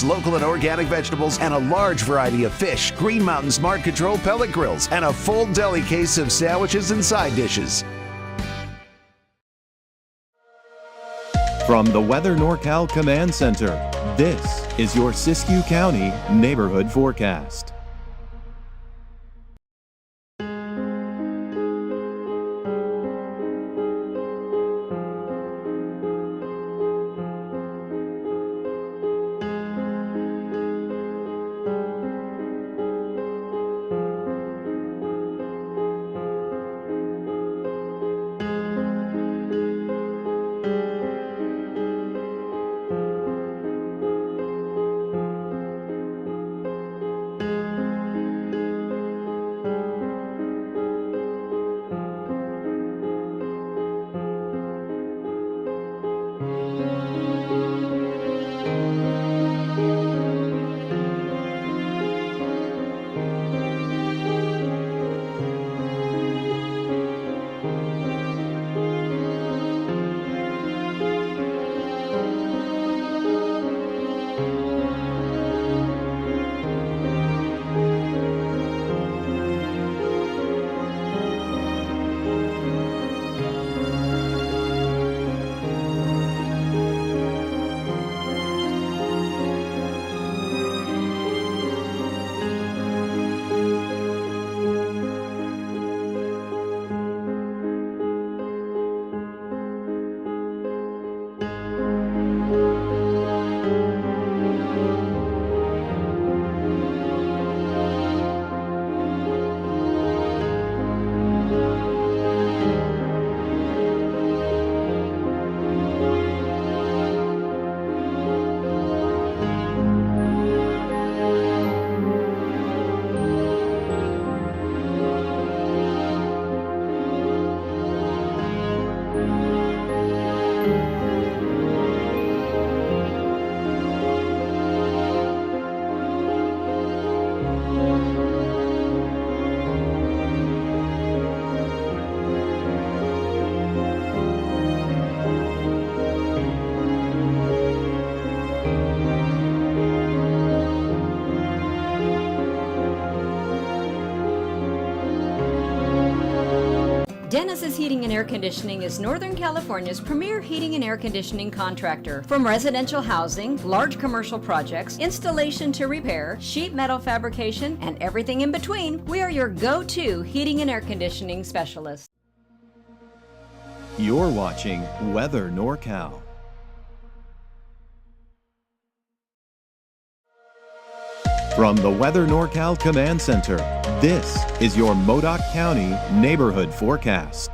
local and organic vegetables, and a large variety of fish, Green Mountain Smart Control pellet grills, and a full deli case of sandwiches and side dishes. From the Weather NorCal Command Center, this is your Siskiyou County Neighborhood Forecast. Dennis's Heating and Air Conditioning is Northern California's premier heating and air conditioning contractor. From residential housing, large commercial projects, installation to repair, sheet metal fabrication, and everything in between, we are your go-to heating and air conditioning specialist. You're watching Weather NorCal. From the Weather NorCal Command Center, this is your Modoc County Neighborhood Forecast.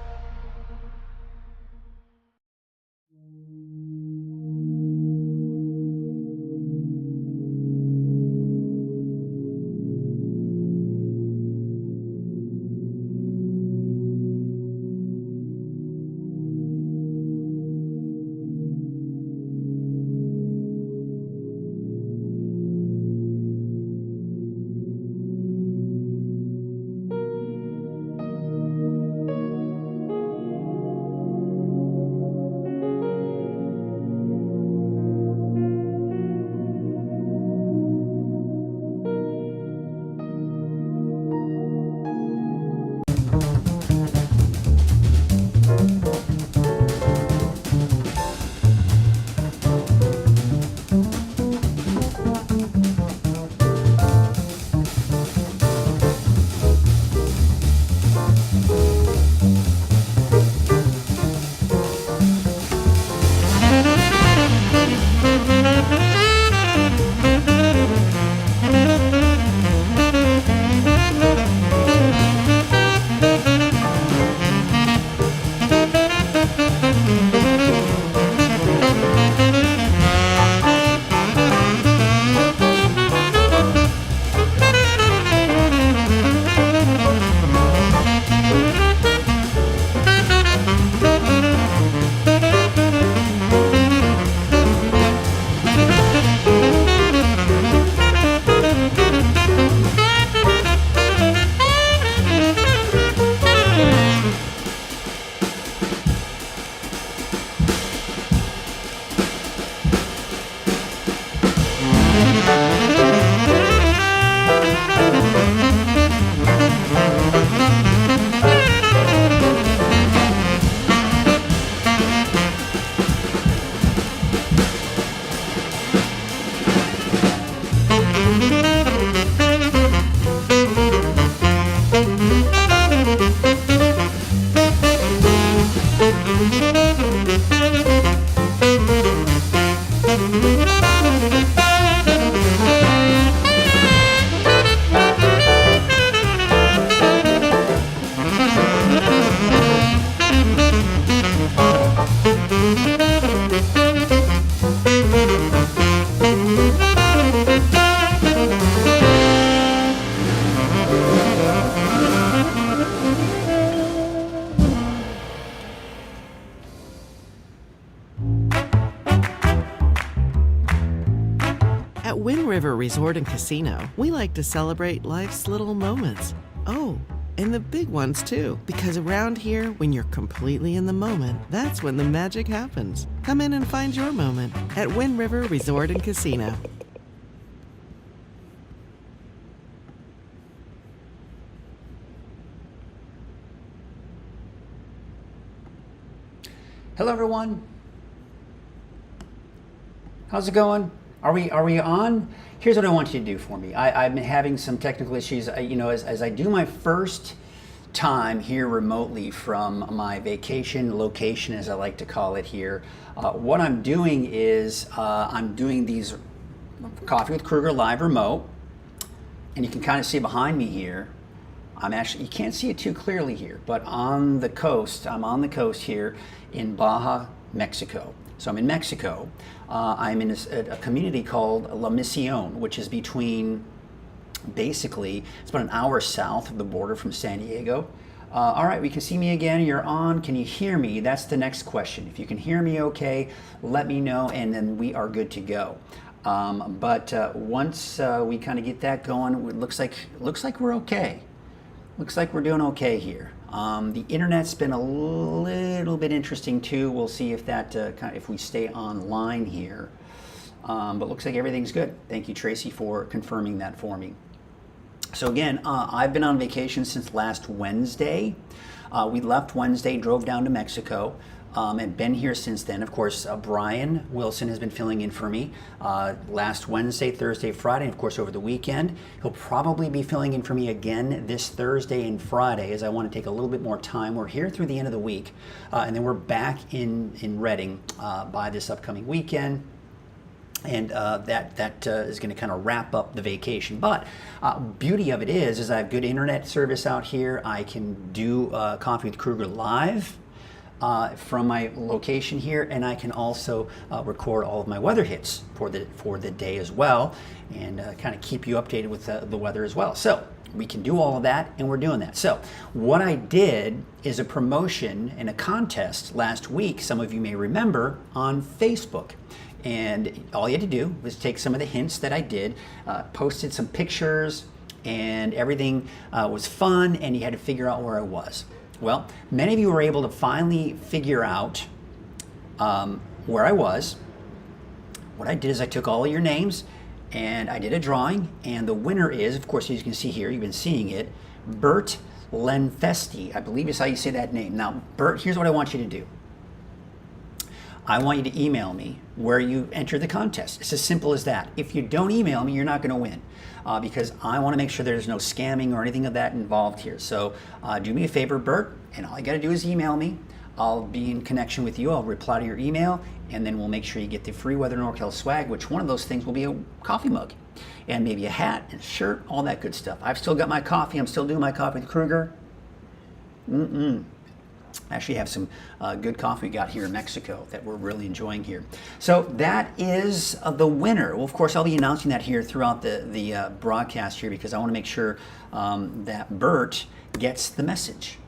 Wind River Resort and Casino, we like to celebrate life's little moments. Oh, and the big ones too. Because around here, when you're completely in the moment, that's when the magic happens. Come in and find your moment at Wind River Resort and Casino. Hello, everyone. How's it going? Are we on? Here's what I want you to do for me. I've been having some technical issues. As I do my first time here remotely from my vacation location, as I like to call it here, what I'm doing is I'm doing these Coffee with Kruger live remote, and you can kind of see behind me here. You can't see it too clearly here, but on the coast, I'm on the coast here in Baja, Mexico. So I'm in Mexico. I'm in a community called La Misión, which is between, basically, it's about an hour south of the border from San Diego. All right, we can see me again. You're on. Can you hear me? That's the next question. If you can hear me okay, let me know, and then we are good to go. But once we kind of get that going, it looks like we're okay. Looks like we're doing okay here. The internet's been a little bit interesting too. We'll see if that if we stay online here. But looks like everything's good. Thank you, Tracy, for confirming that for me. So again, I've been on vacation since last Wednesday. We left Wednesday, drove down to Mexico, and been here since then. Of course, Brian Wilson has been filling in for me last Wednesday, Thursday, Friday, and of course over the weekend. He'll probably be filling in for me again this Thursday and Friday, as I want to take a little bit more time. We're here through the end of the week, and then we're back in Reading by this upcoming weekend. And that is going to kind of wrap up the vacation. But beauty of it is I have good internet service out here. I can do Coffee with Kruger live from my location here, and I can also record all of my weather hits for the day as well, and kind of keep you updated with the weather as well. So we can do all of that, and we're doing that. So what I did is a promotion and a contest last week, some of you may remember, on Facebook. And all you had to do was take some of the hints that I did, posted some pictures, and everything was fun, and you had to figure out where I was. Well, many of you were able to finally figure out where I was. What I did is I took all of your names, and I did a drawing, and the winner is, of course, as you can see here, you've been seeing it, Bert Lenfesti. I believe is how you say that name. Now, Bert, here's what I want you to do. I want you to email me where you entered the contest. It's as simple as that. If you don't email me, you're not going to win because I want to make sure there's no scamming or anything of that involved here. So do me a favor, Bert, and all you got to do is email me. I'll be in connection with you. I'll reply to your email, and then we'll make sure you get the free Weather NorCal swag, which one of those things will be a coffee mug and maybe a hat and a shirt, all that good stuff. I've still got my coffee. I'm still doing my coffee with Kruger. I actually have some good coffee we got here in Mexico that we're really enjoying here. So that is the winner. Well, of course, I'll be announcing that here throughout the broadcast here because I want to make sure that Bert gets the message,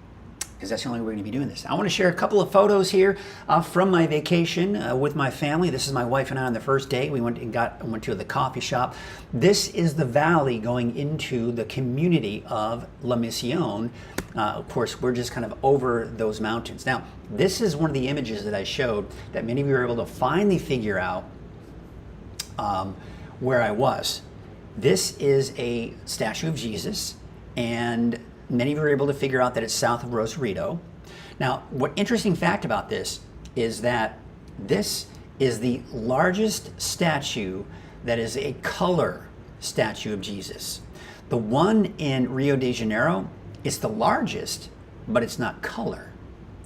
because that's the only way we're going to be doing this. I want to share a couple of photos here from my vacation with my family. This is my wife and I on the first day. We went to the coffee shop. This is the valley going into the community of La Misión. Of course, we're just kind of over those mountains. Now, this is one of the images that I showed that many of you were able to finally figure out where I was. This is a statue of Jesus, and many of you were able to figure out that it's south of Rosarito. Now, what interesting fact about this is that this is the largest statue that is a color statue of Jesus. The one in Rio de Janeiro is the largest, but it's not color.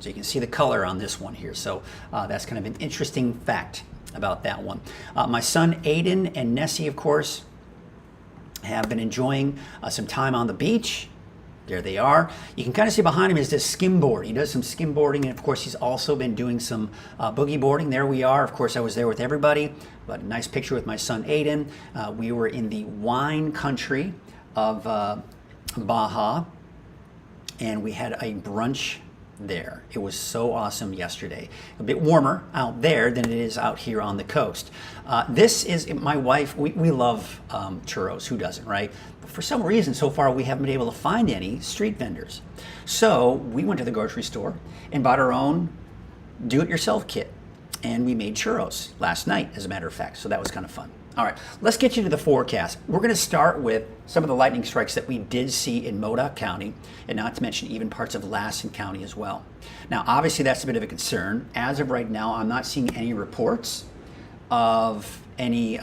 So you can see the color on this one here. So that's kind of an interesting fact about that one. My son Aiden and Nessie, of course, have been enjoying some time on the beach. There they are. You can kind of see behind him is this skimboard. He does some skimboarding, and of course he's also been doing some boogie boarding. There we are. Of course I was there with everybody, but a nice picture with my son Aiden. We were in the wine country of Baja, and we had a brunch there. It was so awesome yesterday. A bit warmer out there than it is out here on the coast. This is my wife. We love churros. Who doesn't, right? But for some reason, so far, we haven't been able to find any street vendors. So we went to the grocery store and bought our own do-it-yourself kit. And we made churros last night, as a matter of fact. So that was kind of fun. All right, let's get you to the forecast. We're going to start with some of the lightning strikes that we did see in Modoc County, and not to mention even parts of Lassen County as well. Now, obviously, that's a bit of a concern. As of right now, I'm not seeing any reports of any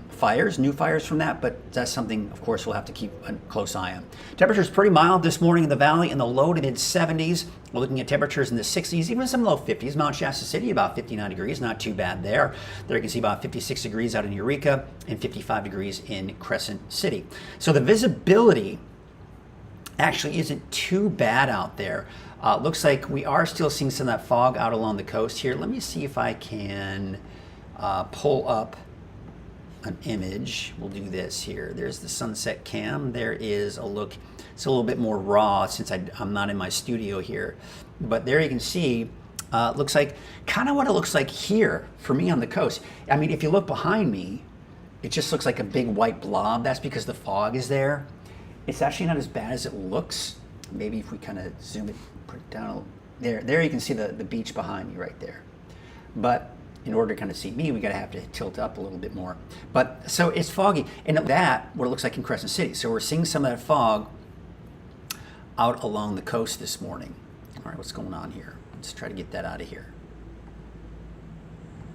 fires, new fires from that, but that's something, of course, we'll have to keep a close eye on. Temperatures pretty mild this morning in the valley in the low to mid 70s. We're looking at temperatures in the 60s, even some low 50s. Mount Shasta City about 59 degrees, not too bad there. There you can see about 56 degrees out in Eureka and 55 degrees in Crescent City. So the visibility actually isn't too bad out there. Looks like we are still seeing some of that fog out along the coast here. Let me see if I can pull up an image. We'll do this here. There's the sunset cam. There is a look. It's a little bit more raw since I'm not in my studio here. But there you can see, looks like kind of what it looks like here for me on the coast. I mean, if you look behind me, it just looks like a big white blob. That's because the fog is there. It's actually not as bad as it looks. Maybe if we kind of zoom it, put it down. There you can see the beach behind me right there. But in order to kind of see me, we have to tilt up a little bit more. But so it's foggy, and that what it looks like in Crescent City. So we're seeing some of that fog out along the coast this morning. All right, what's going on here? Let's try to get that out of here.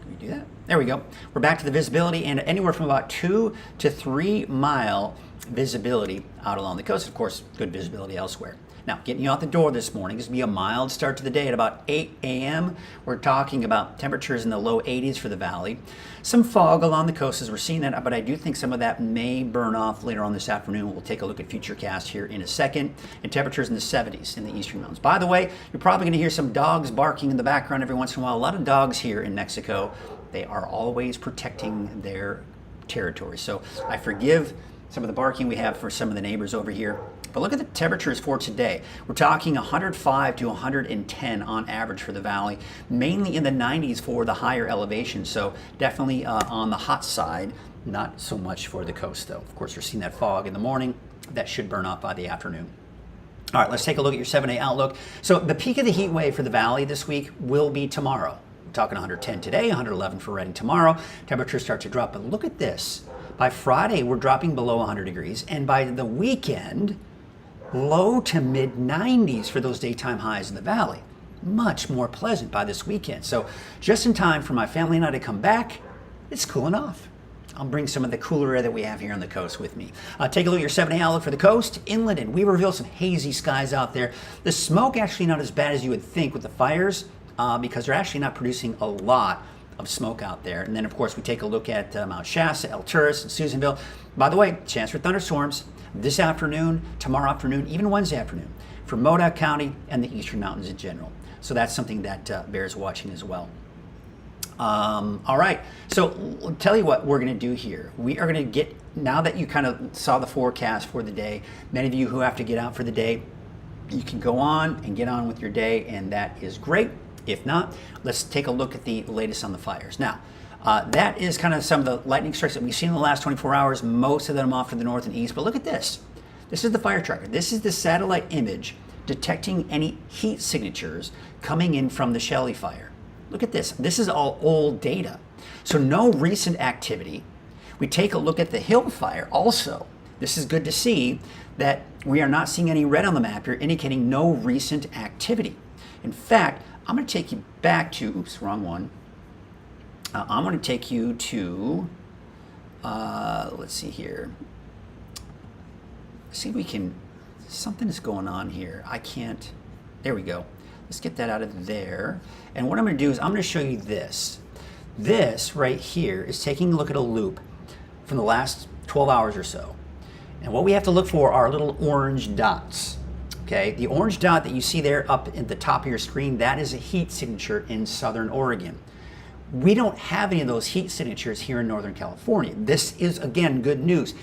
Can we do that? There we go. We're back to the visibility, and anywhere from about 2 to 3 mile visibility out along the coast. Of course, good visibility elsewhere. Now, getting you out the door this morning is going to be a mild start to the day at about 8 a.m. We're talking about temperatures in the low 80s for the valley. Some fog along the coast as we're seeing that, but I do think some of that may burn off later on this afternoon. We'll take a look at Futurecast here in a second. And temperatures in the 70s in the eastern mountains. By the way, you're probably going to hear some dogs barking in the background every once in a while. A lot of dogs here in Mexico. They are always protecting their territory. So I forgive some of the barking we have for some of the neighbors over here. But look at the temperatures for today. We're talking 105 to 110 on average for the valley, mainly in the 90s for the higher elevation. So definitely on the hot side, not so much for the coast though. Of course, you're seeing that fog in the morning. That should burn off by the afternoon. All right, let's take a look at your 7-day outlook. So the peak of the heat wave for the valley this week will be tomorrow. We're talking 110 today, 111 for Redding tomorrow. Temperatures start to drop, but look at this. By Friday, we're dropping below 100 degrees, and by the weekend, low to mid 90s for those daytime highs in the valley. Much more pleasant by this weekend. So just in time for my family and I to come back, it's cooling off. I'll bring some of the cooler air that we have here on the coast with me. Take a look at your 7-day outlook for the coast. Inland, and we reveal some hazy skies out there. The smoke actually not as bad as you would think with the fires because they're actually not producing a lot of smoke out there. And then, of course, we take a look at Mount Shasta, El Turris, and Susanville. By the way, chance for thunderstorms this afternoon, tomorrow afternoon, even Wednesday afternoon for Modoc County and the eastern mountains in general. So that's something that bears watching as well. All right, so I'll tell you what we're going to do here. We are going to get, now that you kind of saw the forecast for the day, many of you who have to get out for the day, you can go on and get on with your day, and that is great. If not, let's take a look at the latest on the fires. Now, that is kind of some of the lightning strikes that we've seen in the last 24 hours, most of them off to the north and east. But look at this. This is the fire tracker. This is the satellite image detecting any heat signatures coming in from the Shelley fire. Look at this. This is all old data. So no recent activity. We take a look at the Hill fire also. This is good to see that we are not seeing any red on the map here, indicating no recent activity. In fact, I'm going to take you back to, oops, wrong one. I'm going to take you to, let's see here. See if we can, something is going on here. I can't, there we go. Let's get that out of there. And what I'm going to do is I'm going to show you this. This right here is taking a look at a loop from the last 12 hours or so. And what we have to look for are little orange dots. Okay, the orange dot that you see there up at the top of your screen, that is a heat signature in Southern Oregon. We don't have any of those heat signatures here in Northern California. This is, again, good news,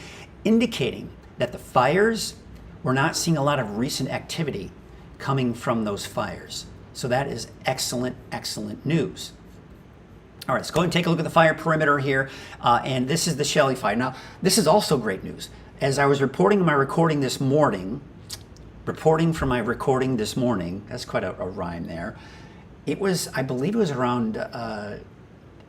indicating that the fires, we're not seeing a lot of recent activity coming from those fires. So that is excellent, excellent news. All right, let's go ahead and take a look at the fire perimeter here. And this is the Shelley fire. Now, this is also great news. As I was reporting my recording this morning, that's quite a rhyme there. It was, I believe it was around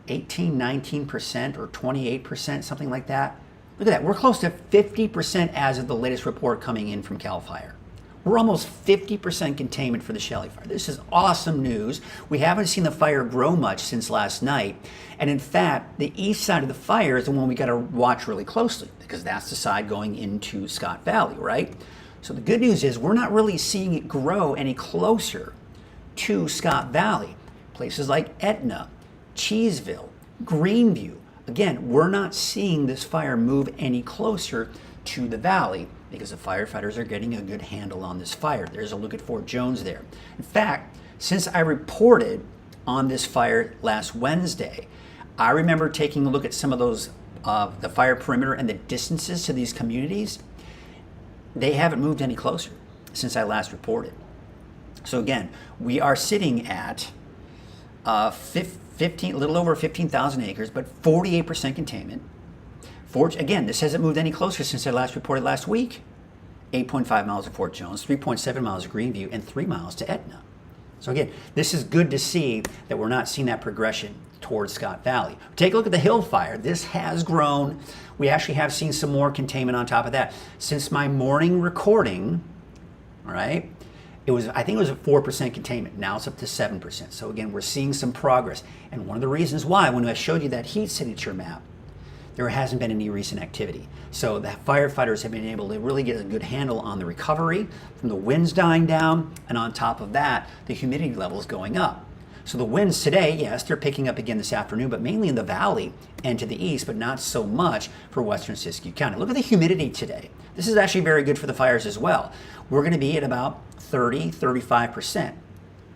18, 19% or 28%, something like that. Look at that, we're close to 50% as of the latest report coming in from CAL FIRE. We're almost 50% containment for the Shelley fire. This is awesome news. We haven't seen the fire grow much since last night. And in fact, the east side of the fire is the one we got to watch really closely because that's the side going into Scott Valley, right? So the good news is we're not really seeing it grow any closer to Scott Valley. Places like Etna, Cheeseville, Greenview. Again, we're not seeing this fire move any closer to the valley because the firefighters are getting a good handle on this fire. There's a look at Fort Jones there. In fact, since I reported on this fire last Wednesday, I remember taking a look at some of those, the fire perimeter and the distances to these communities. They haven't moved any closer since I last reported. So again, we are sitting at a little over 15,000 acres, but 48% containment. Again, this hasn't moved any closer since I last reported last week. 8.5 miles to Fort Jones, 3.7 miles to Greenview, and 3 miles to Etna. So again, this is good to see that we're not seeing that progression towards Scott Valley. Take a look at the Hill fire. This has grown. We actually have seen some more containment on top of that. Since my morning recording, all right, I think it was at 4% containment. Now it's up to 7%. So again, we're seeing some progress. And one of the reasons why, when I showed you that heat signature map, there hasn't been any recent activity. So the firefighters have been able to really get a good handle on the recovery from the winds dying down, and on top of that, the humidity levels going up. So the winds today, yes, they're picking up again this afternoon, but mainly in the valley and to the east, but not so much for western Siskiyou County. Look at the humidity today. This is actually very good for the fires as well. We're going to be at about 35%.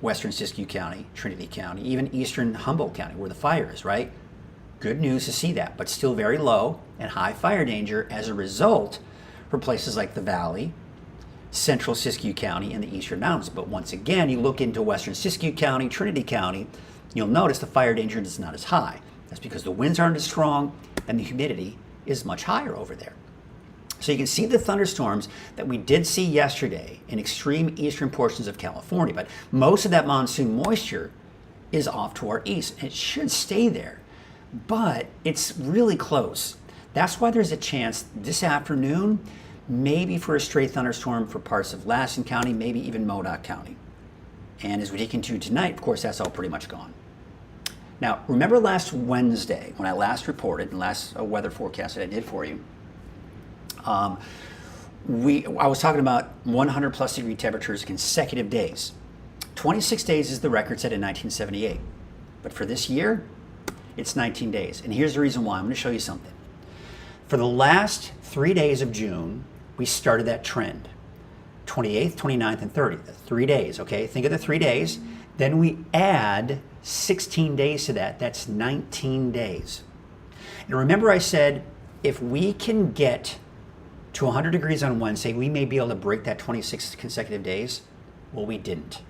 Western Siskiyou County, Trinity County, even eastern Humboldt County, where the fire is, right? Good news to see that, but still very low and high fire danger as a result for places like the Valley, central Siskiyou County, and the eastern mountains. But once again, you look into western Siskiyou County, Trinity County, you'll notice the fire danger is not as high. That's because the winds aren't as strong and the humidity is much higher over there. So you can see the thunderstorms that we did see yesterday in extreme eastern portions of California, but most of that monsoon moisture is off to our east, and it should stay there. But it's really close. That's why there's a chance this afternoon, maybe for a stray thunderstorm for parts of Lassen County, maybe even Modoc County. And as we take into tonight, of course, that's all pretty much gone. Now, remember last Wednesday when I last reported, the last weather forecast that I did for you, I was talking about 100 plus degree temperatures consecutive days. 26 days is the record set in 1978. But for this year, it's 19 days. And here's the reason why. I'm going to show you something. For the last 3 days of June, we started that trend. 28th, 29th, and 30th. 3 days, okay? Think of the 3 days. Then we add 16 days to that. That's 19 days. And remember I said, if we can get to 100 degrees on Wednesday, we may be able to break that 26 consecutive days. Well, we didn't.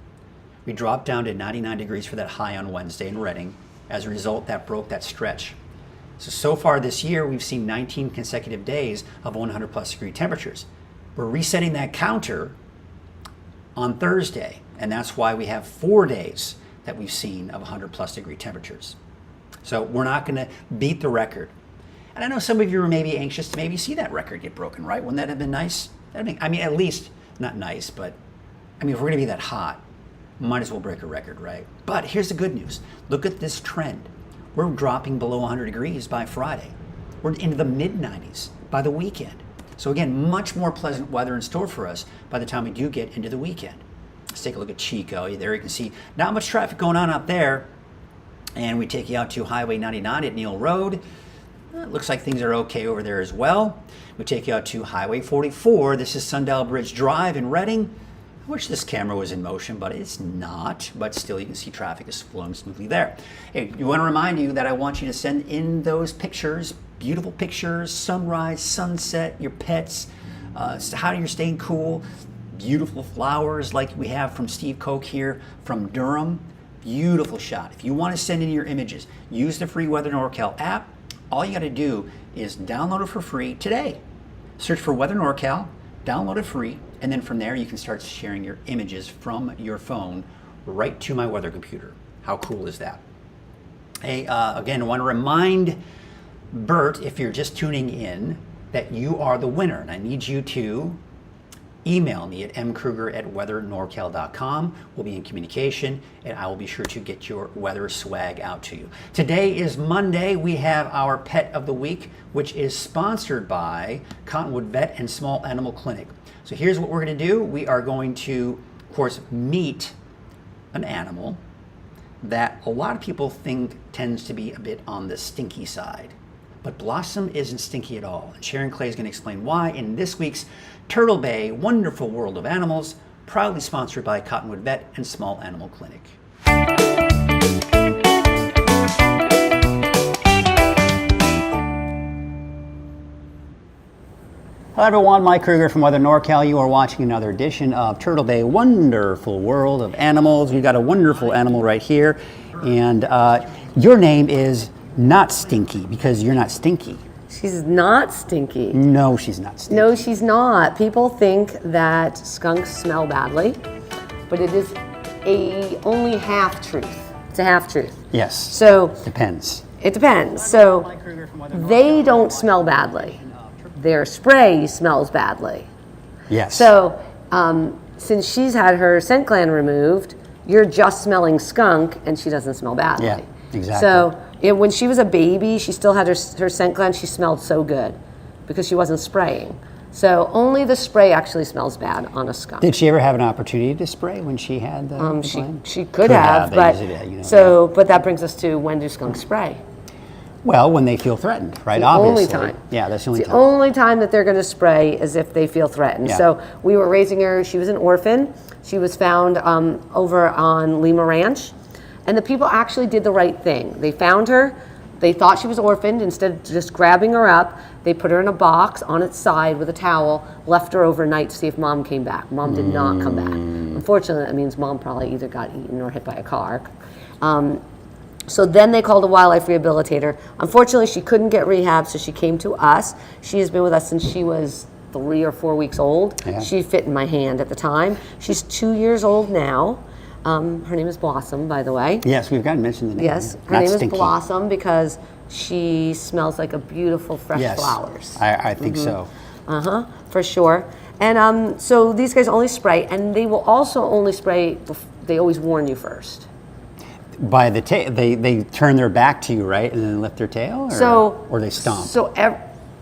We dropped down to 99 degrees for that high on Wednesday in Redding. As a result, that broke that stretch. So far this year, we've seen 19 consecutive days of 100 plus degree temperatures. We're resetting that counter on Thursday, and that's why we have 4 days that we've seen of 100 plus degree temperatures. So we're not going to beat the record. And I know some of you are maybe anxious to maybe see that record get broken, right? Wouldn't that have been nice? At least, not nice, but if we're going to be that hot, might as well break a record, right? But here's the good news. Look at this trend. We're dropping below 100 degrees by Friday. We're into the mid-90s by the weekend. So again, much more pleasant weather in store for us by the time we do get into the weekend. Let's take a look at Chico. There you can see not much traffic going on out there. And we take you out to Highway 99 at Neal Road. It looks like things are okay over there as well. We take you out to Highway 44. This is Sundial Bridge Drive in Redding. I wish this camera was in motion, but it's not. But still, you can see traffic is flowing smoothly there. Hey, you want to remind you that I want you to send in those pictures, beautiful pictures, sunrise, sunset, your pets, how you're staying cool, beautiful flowers like we have from Steve Koch here from Durham. Beautiful shot. If you want to send in your images, use the free Weather NorCal app. All you got to do is download it for free today. Search for Weather NorCal, download it free, and then from there you can start sharing your images from your phone right to my weather computer. How cool is that? Hey, again, I want to remind Bert, if you're just tuning in, that you are the winner, and I need you to email me at mkruger@weathernorcal.com. We'll be in communication, and I will be sure to get your weather swag out to you. Today is Monday. We have our Pet of the Week, which is sponsored by Cottonwood Vet and Small Animal Clinic. So here's what we're going to do. We are going to, of course, meet an animal that a lot of people think tends to be a bit on the stinky side. But Blossom isn't stinky at all. And Sharon Clay is going to explain why in this week's Turtle Bay Wonderful World of Animals, proudly sponsored by Cottonwood Vet and Small Animal Clinic. Hello everyone, Mike Kruger from Weather NorCal. You are watching another edition of Turtle Bay Wonderful World of Animals. We've got a wonderful animal right here. And your name is not Stinky because you're not stinky. She's not stinky. No, she's not stinky. No, she's not. People think that skunks smell badly, but it is only half truth. It's a half truth. Yes. So depends. it depends. So they don't smell badly. Their spray smells badly. Yes. So since she's had her scent gland removed, you're just smelling skunk, and she doesn't smell badly. Yeah, exactly. So when she was a baby, she still had her scent gland. She smelled so good because she wasn't spraying. So only the spray actually smells bad on a skunk. Did she ever have an opportunity to spray when she had the gland? She could have, but but that brings us to, when do skunks spray? Well, when they feel threatened, right? The Obviously. only time. Yeah, that's the only It's time. the only time that they're going to spray is if they feel threatened. Yeah. So we were raising her. She was an orphan. She was found over on Lima Ranch. And the people actually did the right thing. They found her. They thought she was orphaned. Instead of just grabbing her up, they put her in a box on its side with a towel, left her overnight to see if mom came back. Mom did not come back. Unfortunately, that means mom probably either got eaten or hit by a car. So then they called a wildlife rehabilitator. Unfortunately, she couldn't get rehab, so she came to us. She has been with us since she was 3 or 4 weeks old. Yeah. She fit in my hand at the time. She's 2 years old now. Her name is Blossom, by the way. Yes, we've got to mention the name. Yes, her Not name stinky. is Blossom because she smells like a beautiful fresh Yes, flowers. I think so. For sure. And so these guys only spray, and they will also only spray, they always warn you first. By the tail, they turn their back to you, right, and then lift their tail, or they stomp.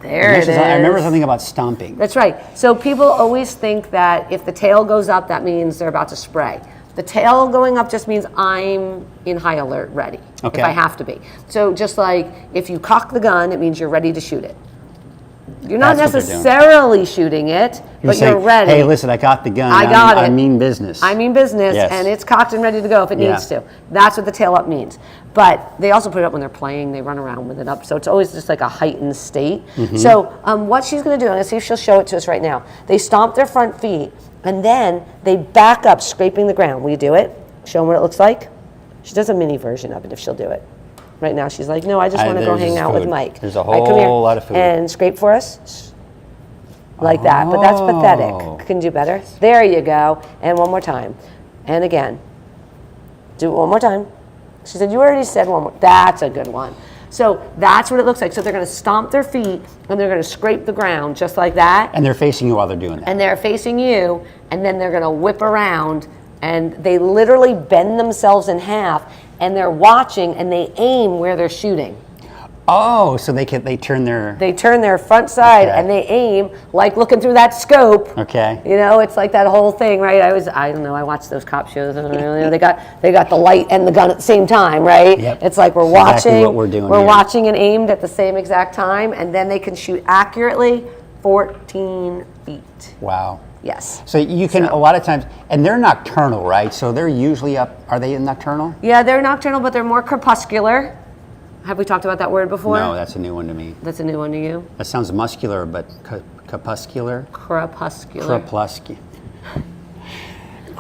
There it is. I remember something about stomping. That's right. So people always think that if the tail goes up, that means they're about to spray. The tail going up just means I'm in high alert, ready, Okay. if I have to be. So just like if you cock the gun, it means you're ready to shoot it. You're not That's what they're doing. necessarily shooting it, but saying, you're ready. Hey, listen, I got the gun. I got it. I mean business. I mean business, Yes. and it's cocked and ready to go if it needs to. That's what the tail up means. But they also put it up when they're playing. They run around with it up, so it's always just like a heightened state. So what she's going to do, I'm going to see if she'll show it to us right now. They stomp their front feet, and then they back up, scraping the ground. Will you do it? Show them what it looks like. She does a mini version of it if she'll do it. Right now, she's like, no, I just want to go there's hang out with food. Mike. There's a All right, come here. whole lot of food. And scrape for us. Like that, but that's Oh. pathetic. Can do better. There you go. And one more time. And again. Do it one more time. She said, you already said one more. That's a good one. So that's what it looks like. So they're going to stomp their feet and they're going to scrape the ground just like that. And they're facing you while they're doing that. And they're facing you, and then they're going to whip around, and they literally bend themselves in half, and they're watching, and they aim where they're shooting. Oh, so they turn their... They turn their front side Okay. and they aim like looking through that scope. Okay. You know, it's like that whole thing, right? I don't know, I watch those cop shows and you know, they got the light and the gun at the same time, right? Yep. It's like we're That's watching. exactly what we're doing here. watching and aimed at the same exact time, and then they can shoot accurately 14 feet. Wow. Yes. So you can, a lot of times, and they're nocturnal, right? So they're usually up, are they nocturnal? Yeah, they're nocturnal, but they're more crepuscular. Have we talked about that word before? No, that's a new one to me. That's a new one to you? That sounds muscular, but crepuscular? Crepuscular. Crepuscular.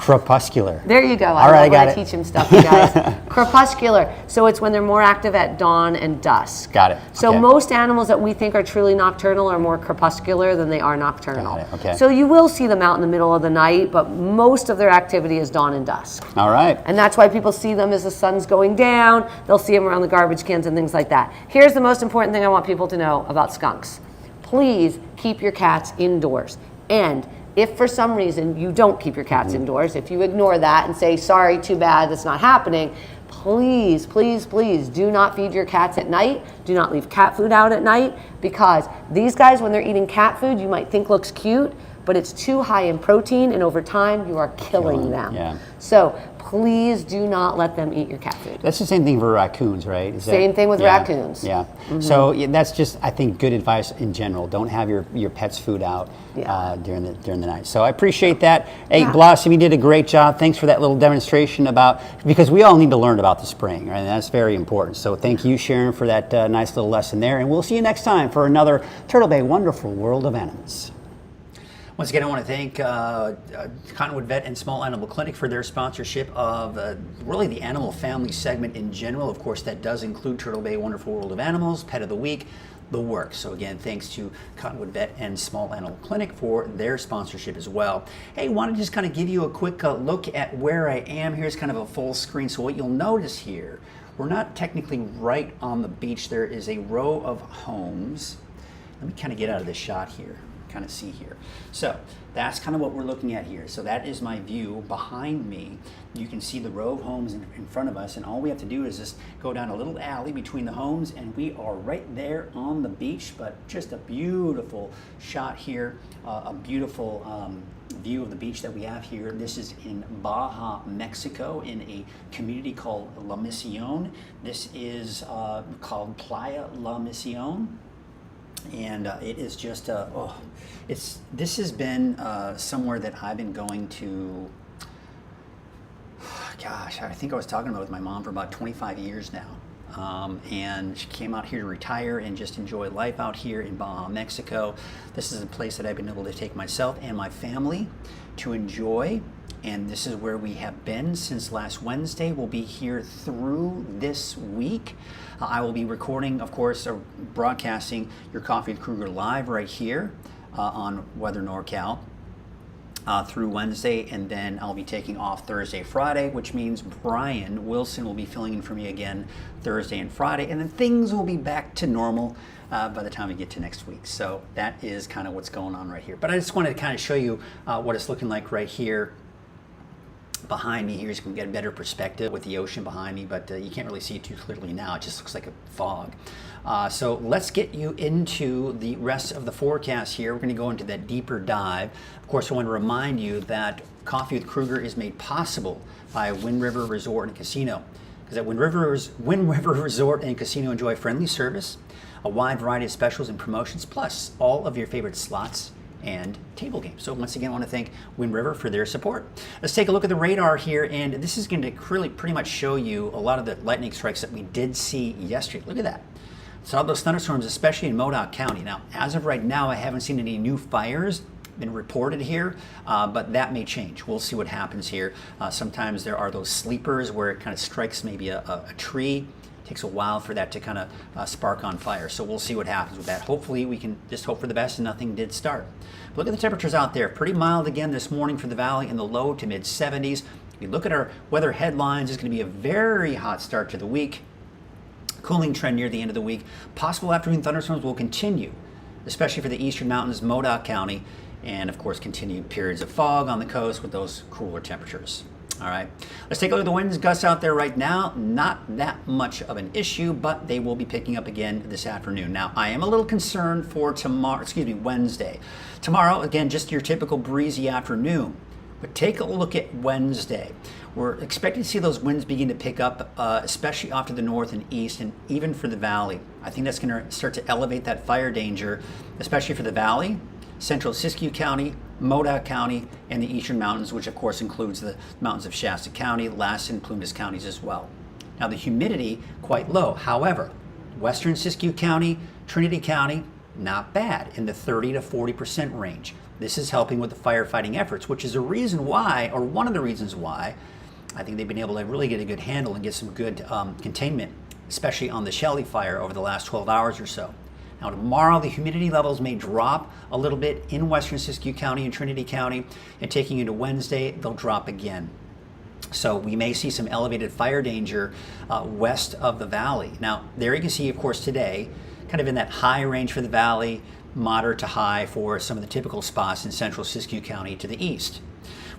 Crepuscular. There you go. All right, I got it. Teach him stuff, you guys. Crepuscular. So it's when they're more active at dawn and dusk. Got it. So Okay. most animals that we think are truly nocturnal are more crepuscular than they are nocturnal. Got it. Okay. So you will see them out in the middle of the night, but most of their activity is dawn and dusk. All right. And that's why people see them as the sun's going down. They'll see them around the garbage cans and things like that. Here's the most important thing I want people to know about skunks. Please keep your cats indoors. And if for some reason you don't keep your cats indoors, if you ignore that and say, sorry, too bad, that's not happening, please, please, please do not feed your cats at night. Do not leave cat food out at night, because these guys, when they're eating cat food, you might think looks cute, but it's too high in protein, and over time you are killing them. Yeah. So please do not let them eat your cat food. That's the same thing for raccoons, right? Same thing with yeah, raccoons. Yeah. So that's just, I think, good advice in general. Don't have your pet's food out during the night. So I appreciate that. Hey, Blossom, you did a great job. Thanks for that little demonstration because we all need to learn about the spring, right? And that's very important. So thank you, Sharon, for that nice little lesson there. And we'll see you next time for another Turtle Bay Wonderful World of Animals. Once again, I want to thank Cottonwood Vet and Small Animal Clinic for their sponsorship of really the animal family segment in general. Of course, that does include Turtle Bay Wonderful World of Animals, Pet of the Week, the works. So again, thanks to Cottonwood Vet and Small Animal Clinic for their sponsorship as well. Hey, want to just kind of give you a quick look at where I am. Here's kind of a full screen. So what you'll notice here, we're not technically right on the beach. There is a row of homes. Let me kind of get out of this shot here. Kind of see here. So that's kind of what we're looking at here. So that is my view behind me. You can see the row of homes in front of us, and all we have to do is just go down a little alley between the homes, and we are right there on the beach. But just a beautiful shot here, a beautiful view of the beach that we have here. This is in Baja, Mexico, in a community called La Misión. This is called Playa La Misión. And it is just this has been somewhere that I've been going to, gosh, I think I was talking about it with my mom for about 25 years now. And she came out here to retire and just enjoy life out here in Baja, Mexico. This is a place that I've been able to take myself and my family to enjoy. And this is where we have been since last Wednesday. We'll be here through this week. I will be recording, of course, or broadcasting your Coffee with Kruger live right here on Weather NorCal through Wednesday, and then I'll be taking off Thursday, Friday, which means Brian Wilson will be filling in for me again Thursday and Friday, and then things will be back to normal by the time we get to next week. So that is kind of what's going on right here. But I just wanted to kind of show you what it's looking like right here. Behind me here, you can get a better perspective with the ocean behind me, but you can't really see it too clearly now. It just looks like a fog. So let's get you into the rest of the forecast here. We're going to go into that deeper dive. Of course, I want to remind you that Coffee with Kruger is made possible by Wind River Resort and Casino. Because at Wind River Resort and Casino enjoy friendly service, a wide variety of specials and promotions, plus all of your favorite slots and table games. So once again, I want to thank Wind River for their support. Let's take a look at the radar here, and this is going to really pretty much show you a lot of the lightning strikes that we did see yesterday. Look at that. Saw those thunderstorms, especially in Modoc County. Now, as of right now, I haven't seen any new fires been reported here, but that may change. We'll see what happens here. Sometimes there are those sleepers where it kind of strikes maybe a tree. Takes a while for that to kind of spark on fire. So we'll see what happens with that. Hopefully we can just hope for the best and nothing did start. But look at the temperatures out there. Pretty mild again this morning for the valley in the low to mid 70s. If you look at our weather headlines, it's going to be a very hot start to the week. Cooling trend near the end of the week. Possible afternoon thunderstorms will continue, especially for the eastern mountains, Modoc County, and of course continued periods of fog on the coast with those cooler temperatures. All right, let's take a look at the winds gusts out there right now. Not that much of an issue, but they will be picking up again this afternoon. Now, I am a little concerned for Wednesday. Tomorrow, again, just your typical breezy afternoon. But take a look at Wednesday. We're expecting to see those winds begin to pick up, especially off to the north and east, and even for the valley. I think that's going to start to elevate that fire danger, especially for the valley, central Siskiyou County, Modoc County, and the eastern mountains, which of course includes the mountains of Shasta County, Lassen, Plumas counties as well. Now the humidity quite low. However, western Siskiyou County, Trinity County, not bad, in the 30 to 40% range. This is helping with the firefighting efforts, which is a reason why, or one of the reasons why, I think they've been able to really get a good handle and get some good containment, especially on the Shelley fire over the last 12 hours or so. Now tomorrow, the humidity levels may drop a little bit in western Siskiyou County and Trinity County, and taking into Wednesday, they'll drop again. So we may see some elevated fire danger west of the valley. Now there you can see, of course, today, kind of in that high range for the valley, moderate to high for some of the typical spots in central Siskiyou County to the east.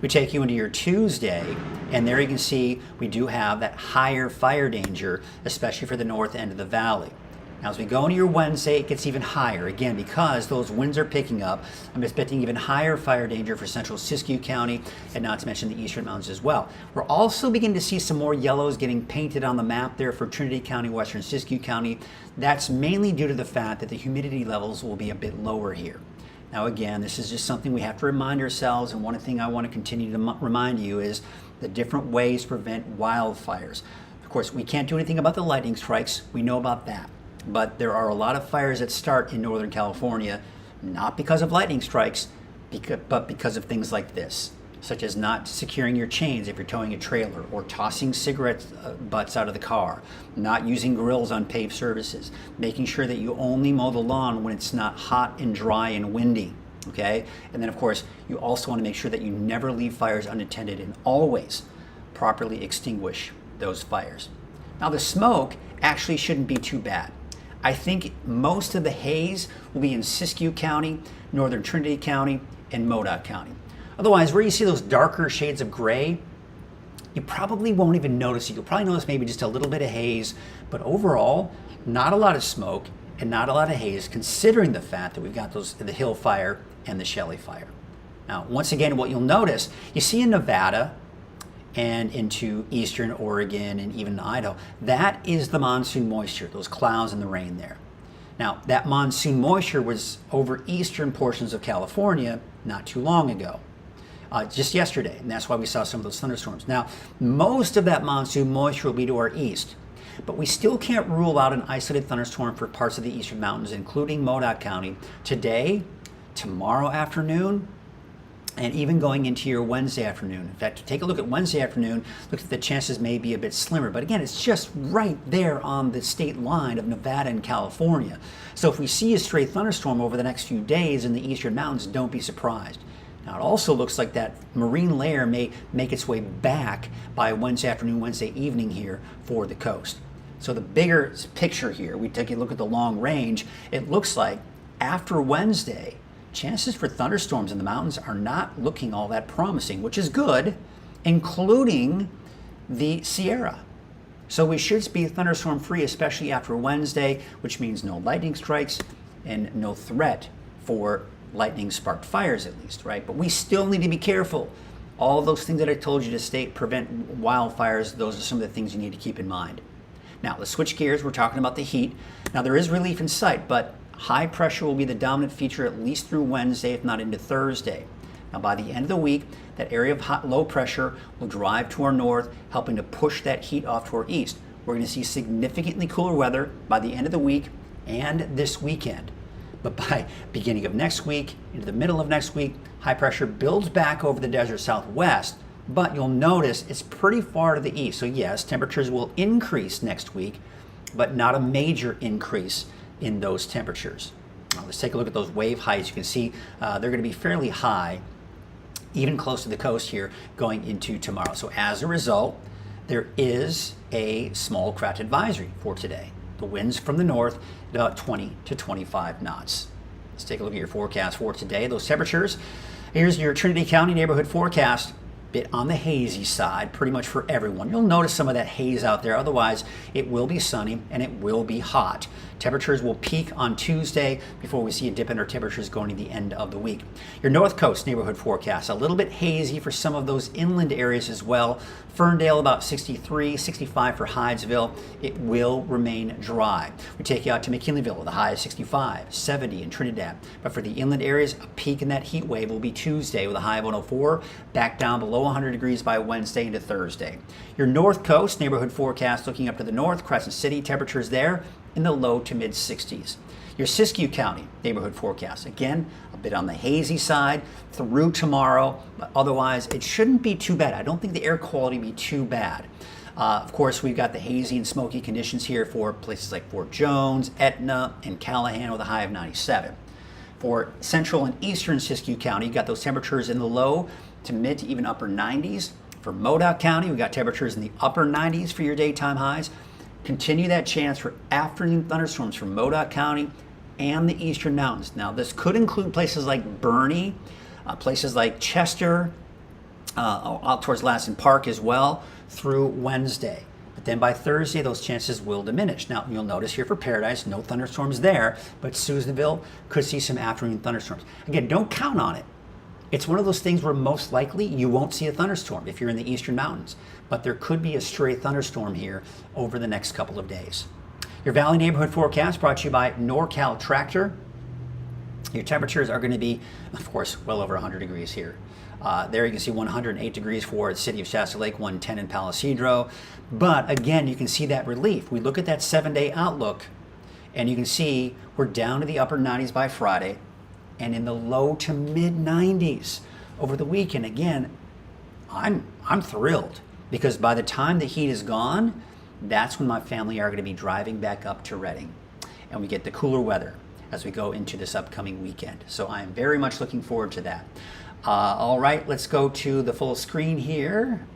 We take you into your Tuesday, and there you can see we do have that higher fire danger, especially for the north end of the valley. Now, as we go into your Wednesday, it gets even higher, again, because those winds are picking up. I'm expecting even higher fire danger for central Siskiyou County, and not to mention the eastern mountains as well. We're also beginning to see some more yellows getting painted on the map there for Trinity County, western Siskiyou County. That's mainly due to the fact that the humidity levels will be a bit lower here. Now again, this is just something we have to remind ourselves, and one thing I want to continue to remind you is the different ways to prevent wildfires. Of course, we can't do anything about the lightning strikes. We know about that. But there are a lot of fires that start in Northern California, not because of lightning strikes, but because of things like this, such as not securing your chains if you're towing a trailer, or tossing cigarette butts out of the car, not using grills on paved surfaces, making sure that you only mow the lawn when it's not hot and dry and windy, okay? And then, of course, you also want to make sure that you never leave fires unattended and always properly extinguish those fires. Now, the smoke actually shouldn't be too bad. I think most of the haze will be in Siskiyou County, northern Trinity County, and Modoc County. Otherwise, where you see those darker shades of gray, you probably won't even notice it. You'll probably notice maybe just a little bit of haze, but overall, not a lot of smoke and not a lot of haze, considering the fact that we've got the Hill fire and the Shelley fire. Now, once again, what you'll notice, you see in Nevada and into eastern Oregon and even Idaho, that is the monsoon moisture, those clouds and the rain there. Now, that monsoon moisture was over eastern portions of California not too long ago, just yesterday, and that's why we saw some of those thunderstorms. Now, most of that monsoon moisture will be to our east, but we still can't rule out an isolated thunderstorm for parts of the eastern mountains, including Modoc County, today, tomorrow afternoon, and even going into your Wednesday afternoon. In fact, take a look at Wednesday afternoon, look at the chances may be a bit slimmer, but again, it's just right there on the state line of Nevada and California. So if we see a stray thunderstorm over the next few days in the eastern mountains, don't be surprised. Now, it also looks like that marine layer may make its way back by Wednesday afternoon, Wednesday evening here for the coast. So the bigger picture here, we take a look at the long range, it looks like after Wednesday, chances for thunderstorms in the mountains are not looking all that promising, which is good, including the Sierra. So we should be thunderstorm free, especially after Wednesday, which means no lightning strikes and no threat for lightning sparked fires, at least, right? But we still need to be careful. All those things that I told you to prevent wildfires, those are some of the things you need to keep in mind. Now, let's switch gears. We're talking about the heat. Now, there is relief in sight, but high pressure will be the dominant feature at least through Wednesday, if not into Thursday. Now, by the end of the week, that area of low pressure will drive to our north, helping to push that heat off to our east. We're going to see significantly cooler weather by the end of the week and this weekend. But by beginning of next week, into the middle of next week, high pressure builds back over the desert southwest, but you'll notice it's pretty far to the east. So yes, temperatures will increase next week, but not a major increase in those temperatures. Now, let's take a look at those wave heights. You can see they're going to be fairly high, even close to the coast here, going into tomorrow. So as a result, there is a small craft advisory for today. The winds from the north at about 20 to 25 knots. Let's take a look at your forecast for today. Those temperatures, here's your Trinity County neighborhood forecast. Bit on the hazy side pretty much for everyone. You'll notice some of that haze out there. Otherwise, it will be sunny and it will be hot. Temperatures will peak on Tuesday before we see a dip in our temperatures going to the end of the week. Your North Coast neighborhood forecast, a little bit hazy for some of those inland areas as well. Ferndale about 63, 65 for Hydesville. It will remain dry. We take you out to McKinleyville with a high of 65, 70 in Trinidad. But for the inland areas, a peak in that heat wave will be Tuesday with a high of 104, back down below 100 degrees by Wednesday into Thursday. Your North Coast neighborhood forecast looking up to the north, Crescent City, temperatures there in the low to mid 60s. Your Siskiyou County neighborhood forecast. Again, a bit on the hazy side through tomorrow, but otherwise it shouldn't be too bad. I don't think the air quality will be too bad. Of course, we've got the hazy and smoky conditions here for places like Fort Jones, Etna, and Callahan with a high of 97. For central and eastern Siskiyou County, you've got those temperatures in the low to mid to even upper 90s. For Modoc County, we've got temperatures in the upper 90s for your daytime highs. Continue that chance for afternoon thunderstorms for Modoc County and the eastern mountains. Now, this could include places like Bernie, places like Chester, out towards Lassen Park as well through Wednesday. But then by Thursday, those chances will diminish. Now, you'll notice here for Paradise, no thunderstorms there, but Susanville could see some afternoon thunderstorms. Again, don't count on it. It's one of those things where most likely you won't see a thunderstorm if you're in the eastern mountains, but there could be a stray thunderstorm here over the next couple of days. Your Valley Neighborhood Forecast brought to you by NorCal Tractor. Your temperatures are going to be, of course, well over 100 degrees here. There you can see 108 degrees for the city of Shasta Lake, 110 in Palisadro. But again, you can see that relief. We look at that 7-day outlook, and you can see we're down to the upper 90s by Friday, and in the low to mid 90s over the weekend. Again, I'm thrilled because by the time the heat is gone, that's when my family are going to be driving back up to Redding, and we get the cooler weather as we go into this upcoming weekend. So I am very much looking forward to that. All right, let's go to the full screen here.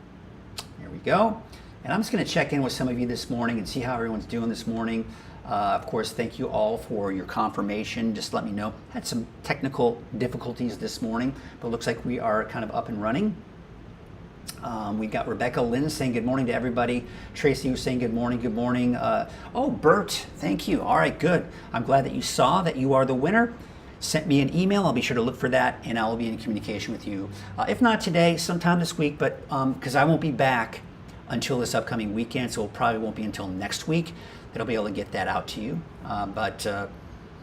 Here we go. And I'm just going to check in with some of you this morning and see how everyone's doing this morning. Of course, thank you all for your confirmation. Just let me know. Had some technical difficulties this morning, but it looks like we are kind of up and running. We got Rebecca Lynn saying good morning to everybody. Tracy was saying good morning, good morning. Oh, Bert, thank you. All right, good. I'm glad that you saw that you are the winner. Sent me an email. I'll be sure to look for that, and I'll be in communication with you. If not today, sometime this week, but because I won't be back until this upcoming weekend, so it probably won't be until next week that I'll be able to get that out to you. But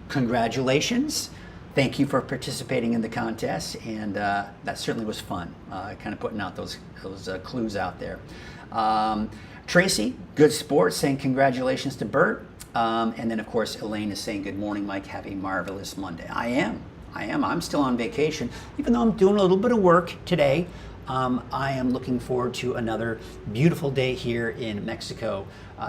congratulations. Thank you for participating in the contest, and that certainly was fun, kind of putting out those clues out there. Tracy, good sport, saying congratulations to Bert. And then, of course, Elaine is saying, good morning, Mike. Have a marvelous Monday. I am. I'm still on vacation. Even though I'm doing a little bit of work today, I am looking forward to another beautiful day here in Mexico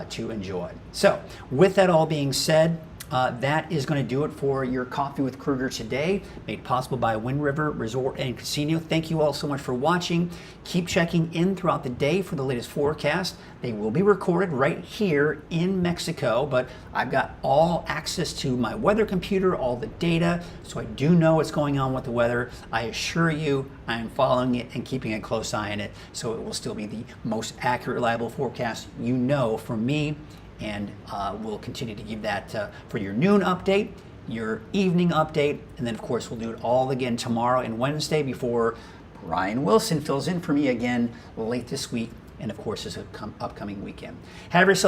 to enjoy. So, with that all being said, that is going to do it for your Coffee with Kruger today, made possible by Wind River Resort and Casino. Thank you all so much for watching. Keep checking in throughout the day for the latest forecast. They will be recorded right here in Mexico, but I've got all access to my weather computer, all the data, so I do know what's going on with the weather. I assure you I am following it and keeping a close eye on it, so it will still be the most accurate, reliable forecast you know from me. And we'll continue to give that for your noon update, your evening update, and then of course we'll do it all again tomorrow and Wednesday before Brian Wilson fills in for me again late this week, and of course this upcoming weekend. Have yourself